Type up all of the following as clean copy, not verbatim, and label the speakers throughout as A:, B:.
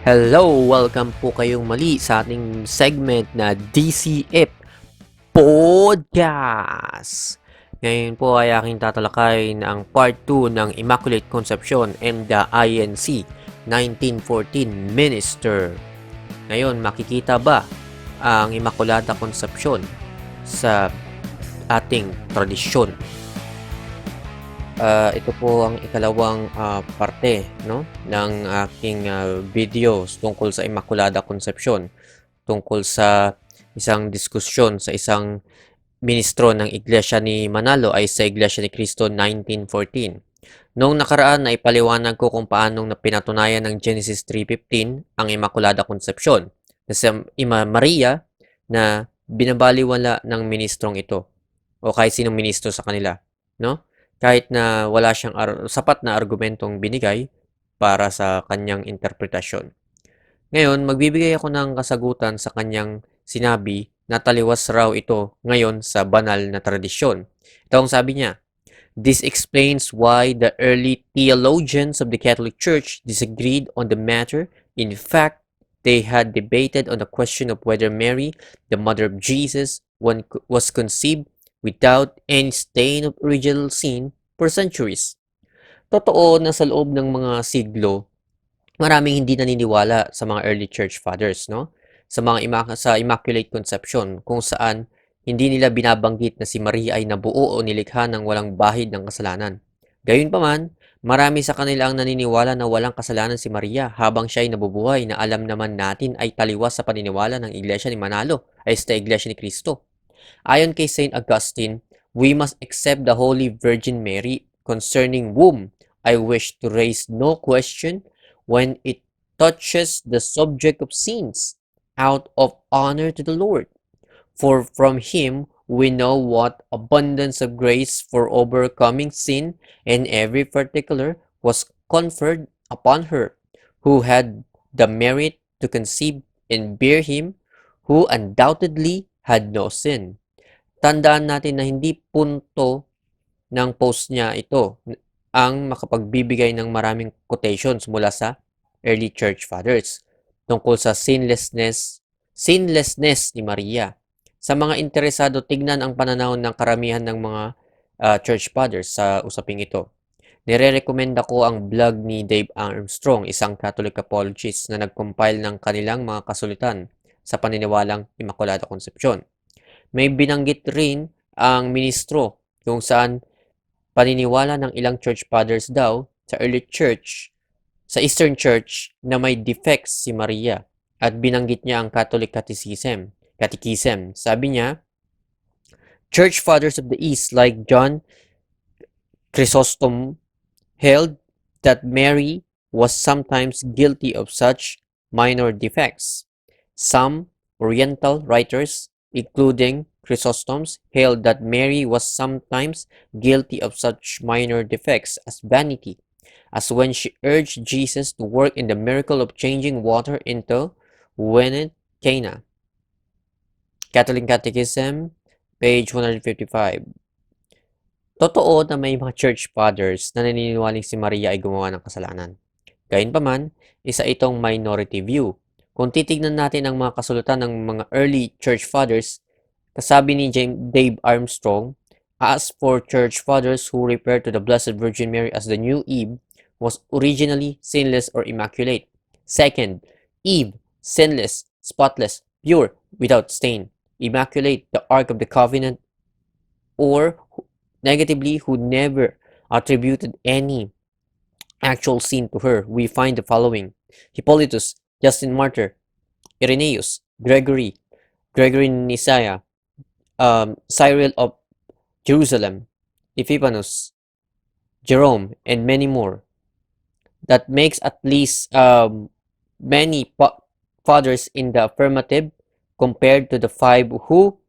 A: Hello! Welcome po kayong mali sa ating segment na DCF Podcast! Ngayon po ay aking tatalakayin ang Part 2 ng Immaculate Conception and the INC 1914 Minister. Ngayon, makikita ba ang Immaculata Conception sa ating tradisyon? Ito po ang ikalawang parte ng aking videos tungkol sa Immaculada Conception, tungkol sa isang diskusyon sa isang ministro ng Iglesia ni Manalo ay sa Iglesia ni Cristo 1914. Noong nakaraan ay paliwanag ko kung paanong pinatunayan ng Genesis 3:15 ang Immaculada Conception na si Maria na binabaliwala ng ministrong ito o kahit sinong ministro sa kanila, no? Kahit na wala siyang sapat na argumentong binigay para sa kanyang interpretasyon. Ngayon, magbibigay ako ng kasagutan sa kanyang sinabi na taliwas raw ito ngayon sa banal na tradisyon. Ito ang sabi niya, "This explains why the early theologians of the Catholic Church disagreed on the matter. In fact, they had debated on the question of whether Mary, the mother of Jesus, was conceived without any stain of original sin for centuries." Totoo na sa loob ng mga siglo, maraming hindi naniniwala sa mga early church fathers, no? Sa Immaculate Conception, kung saan hindi nila binabanggit na si Maria ay nabuo o nilikha ng walang bahid ng kasalanan. Gayunpaman, marami sa kanila ang naniniwala na walang kasalanan si Maria habang siya ay nabubuhay na alam naman natin ay taliwas sa paniniwala ng Iglesia ni Manalo ay sa Iglesia ni Cristo. Ayon kay St. Augustine, we must accept the Holy Virgin Mary, concerning whom I wish to raise no question when it touches the subject of sins, out of honor to the Lord. For from him we know what abundance of grace for overcoming sin in every particular was conferred upon her, who had the merit to conceive and bear him, who undoubtedly had no sin. Tandaan natin na hindi punto ng post niya ito ang makapagbibigay ng maraming quotations mula sa early church fathers tungkol sa sinlessness ni Maria. Sa mga interesado, tignan ang pananaw ng karamihan ng mga church fathers sa usaping ito. Nire-recommenda ko ang blog ni Dave Armstrong, isang Catholic apologist na nag-compile ng kanilang mga kasulitan sa paniniwalang Immaculata Conception. May binanggit rin ang ministro kung saan paniniwala ng ilang church fathers daw sa early church, sa Eastern Church, na may defects si Maria at binanggit niya ang Catholic Catechism. Sabi niya, church fathers of the East like John Chrysostom held that Mary was sometimes guilty of such minor defects. Some Oriental writers, including Chrysostom's, held that Mary was sometimes guilty of such minor defects as vanity, as when she urged Jesus to work in the miracle of changing water into wine at Cana. Catholic Catechism, page 155. Totoo na may mga church fathers na naniniwalang si Maria ay gumawa ng kasalanan. Gayunpaman, isa itong minority view. Kung titignan natin ang mga kasulatan ng mga early church fathers, kasabi ni Dave Armstrong, as for church fathers who refer to the Blessed Virgin Mary as the new Eve, was originally sinless or immaculate. Second, Eve, sinless, spotless, pure, without stain. Immaculate, the Ark of the Covenant, or negatively, who never attributed any actual sin to her. We find the following: Hippolytus, Justin Martyr, Irenaeus, Gregory Nyssa, Cyril of Jerusalem, Epiphanius, Jerome, and many more. That makes at least many fathers in the affirmative compared to the 5 who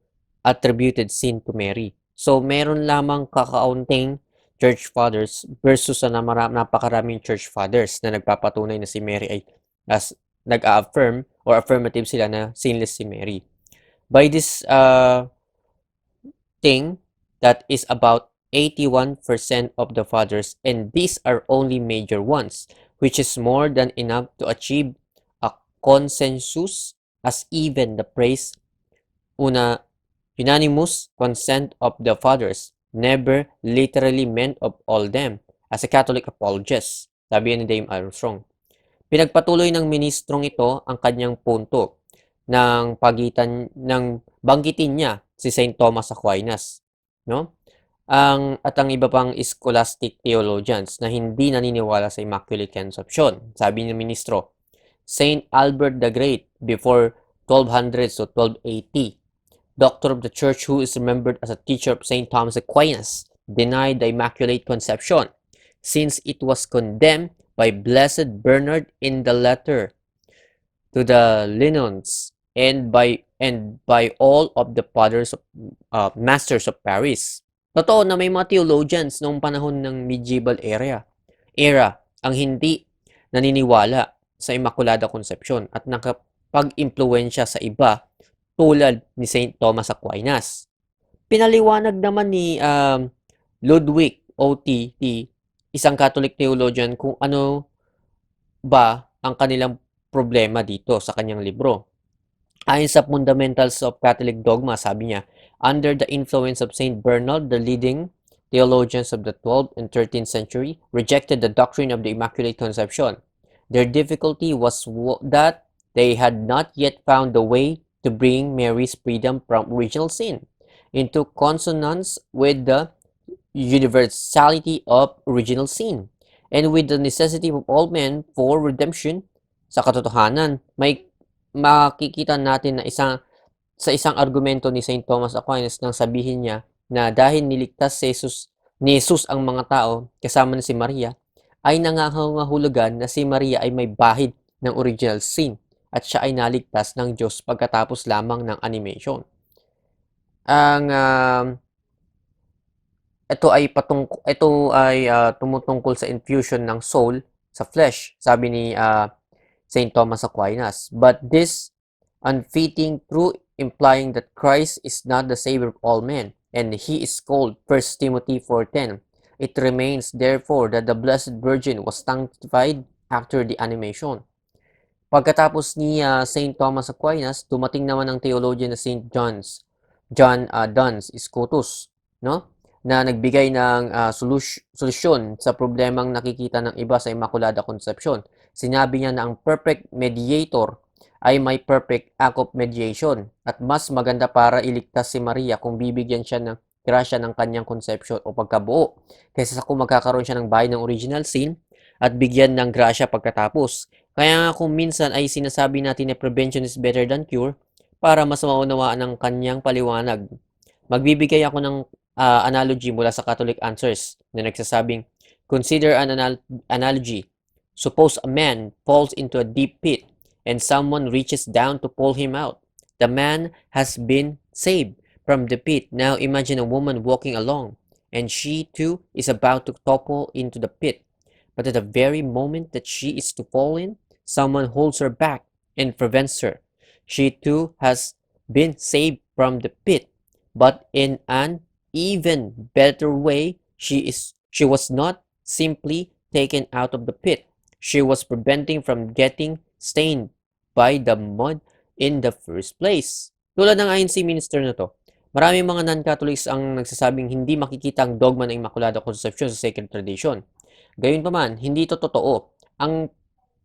A: attributed sin to Mary. So, meron lamang kakaunting church fathers versus sa napakaraming church fathers na nagpapatunay na si Mary ay nag-affirm or affirmative sila na sinless si Mary. By this thing, that is about 81% of the fathers, and these are only major ones, which is more than enough to achieve a consensus as even the praise unanimous consent of the fathers, never literally meant of all them, as a Catholic apologist, sabi ni Dame Armstrong. Pinagpatuloy ng ministrong ito ang kanyang punto ng pagitan ng banggitin niya si Saint Thomas Aquinas, no? Ang iba pang scholastic theologians na hindi naniniwala sa Immaculate Conception. Sabi ng ministro, Saint Albert the Great before 1200s to 1280, doctor of the church who is remembered as a teacher of Saint Thomas Aquinas, denied the Immaculate Conception since it was condemned by Blessed Bernard in the letter to the Linons and by all of the fathers of masters of Paris. Totoo na may mga theologians noong panahon ng medieval era ang hindi naniniwala sa Immaculada Conception at nakapag-impluwensya sa iba tulad ni Saint Thomas Aquinas. Pinaliwanag naman ni Ludwig O.T.T., isang Catholic theologian, kung ano ba ang kanilang problema dito sa kanyang libro. Ayon sa Fundamentals of Catholic Dogma, sabi niya, under the influence of Saint Bernard, the leading theologians of the 12th and 13th century rejected the doctrine of the Immaculate Conception. Their difficulty was that they had not yet found the way to bring Mary's freedom from original sin into consonance with the universality of original sin and with the necessity of all men for redemption. Sa katotohanan, may makikita natin na sa isang argumento ni St. Thomas Aquinas nang sabihin niya na dahil niligtas ni Jesus ang mga tao kasama na si Maria, ay nangangahulugan na si Maria ay may bahid ng original sin at siya ay naligtas ng Diyos pagkatapos lamang ng animation. Ito ay tumutungkol sa infusion ng soul sa flesh, sabi ni St. Thomas Aquinas. But this unfitting truth implying that Christ is not the Savior of all men, and he is called 1 Timothy 4:10. It remains therefore that the Blessed Virgin was sanctified after the animation. Pagkatapos ni St. Thomas Aquinas, dumating naman ang theologian na St. John Duns Scotus, no? Na nagbigay ng solusyon sa problemang nakikita ng iba sa Immaculada Conception. Sinabi niya na ang perfect mediator ay may perfect act of mediation at mas maganda para iligtas si Maria kung bibigyan siya ng grasya ng kanyang conception o pagkabuo kaysa sa kung magkakaroon siya ng bahid ng original sin at bigyan ng grasya pagkatapos. Kaya nga kung minsan ay sinasabi natin na prevention is better than cure para mas maunawaan ang kanyang paliwanag. Magbibigay ako ng analogy mula sa Catholic Answers na nagsasabing, consider an analogy. Suppose a man falls into a deep pit and someone reaches down to pull him out. The man has been saved from the pit. Now imagine a woman walking along and she too is about to topple into the pit. But at the very moment that she is to fall in, someone holds her back and prevents her. She too has been saved from the pit, but in an even better way, she was not simply taken out of the pit. She was preventing from getting stained by the mud in the first place. Tulad ng INC minister na to, maraming mga non-Catholics ang nagsasabing hindi makikita ang dogma ng Immaculada Conception sa sacred tradition. Gayunpaman, hindi ito totoo. Ang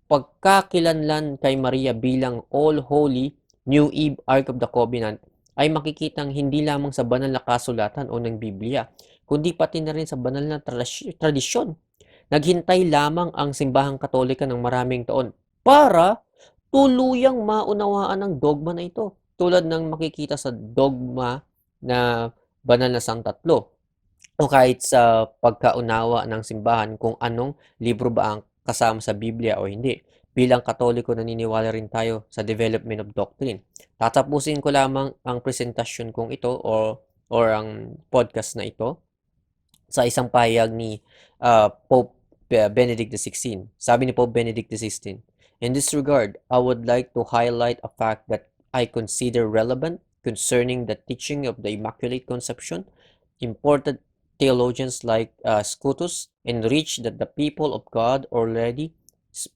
A: pagkakilanlan kay Maria bilang all-holy, New Eve Ark of the Covenant ay makikitang hindi lamang sa banal na kasulatan o ng Biblia, kundi pati na rin sa banal na tradisyon. Naghintay lamang ang simbahang Katolika ng maraming taon para tuluyang maunawaan ang dogma na ito, tulad ng makikita sa dogma na banal na Santatlo o kahit sa pagkaunawa ng simbahan kung anong libro ba ang kasama sa Biblia o hindi. Bilang Katoliko, naniniwala rin tayo sa development of doctrine. Tatapusin ko lamang ang presentasyon kong ito or ang podcast na ito sa isang pahayag ni Pope Benedict XVI. Sabi ni Pope Benedict XVI, in this regard, I would like to highlight a fact that I consider relevant concerning the teaching of the Immaculate Conception. Important theologians like Scotus enrich that the people of God already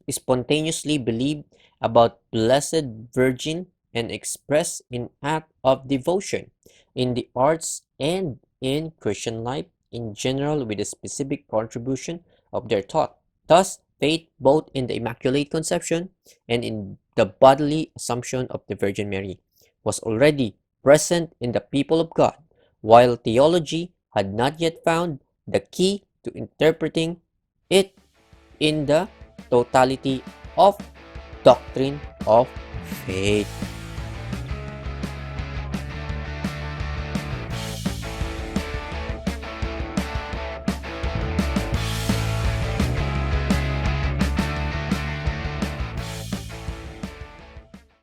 A: spontaneously believe about Blessed Virgin and expressed in act of devotion, in the arts, and in Christian life in general with a specific contribution of their thought. Thus, faith both in the Immaculate Conception and in the bodily Assumption of the Virgin Mary was already present in the people of God, while theology had not yet found the key to interpreting it in the totality of doctrine of faith.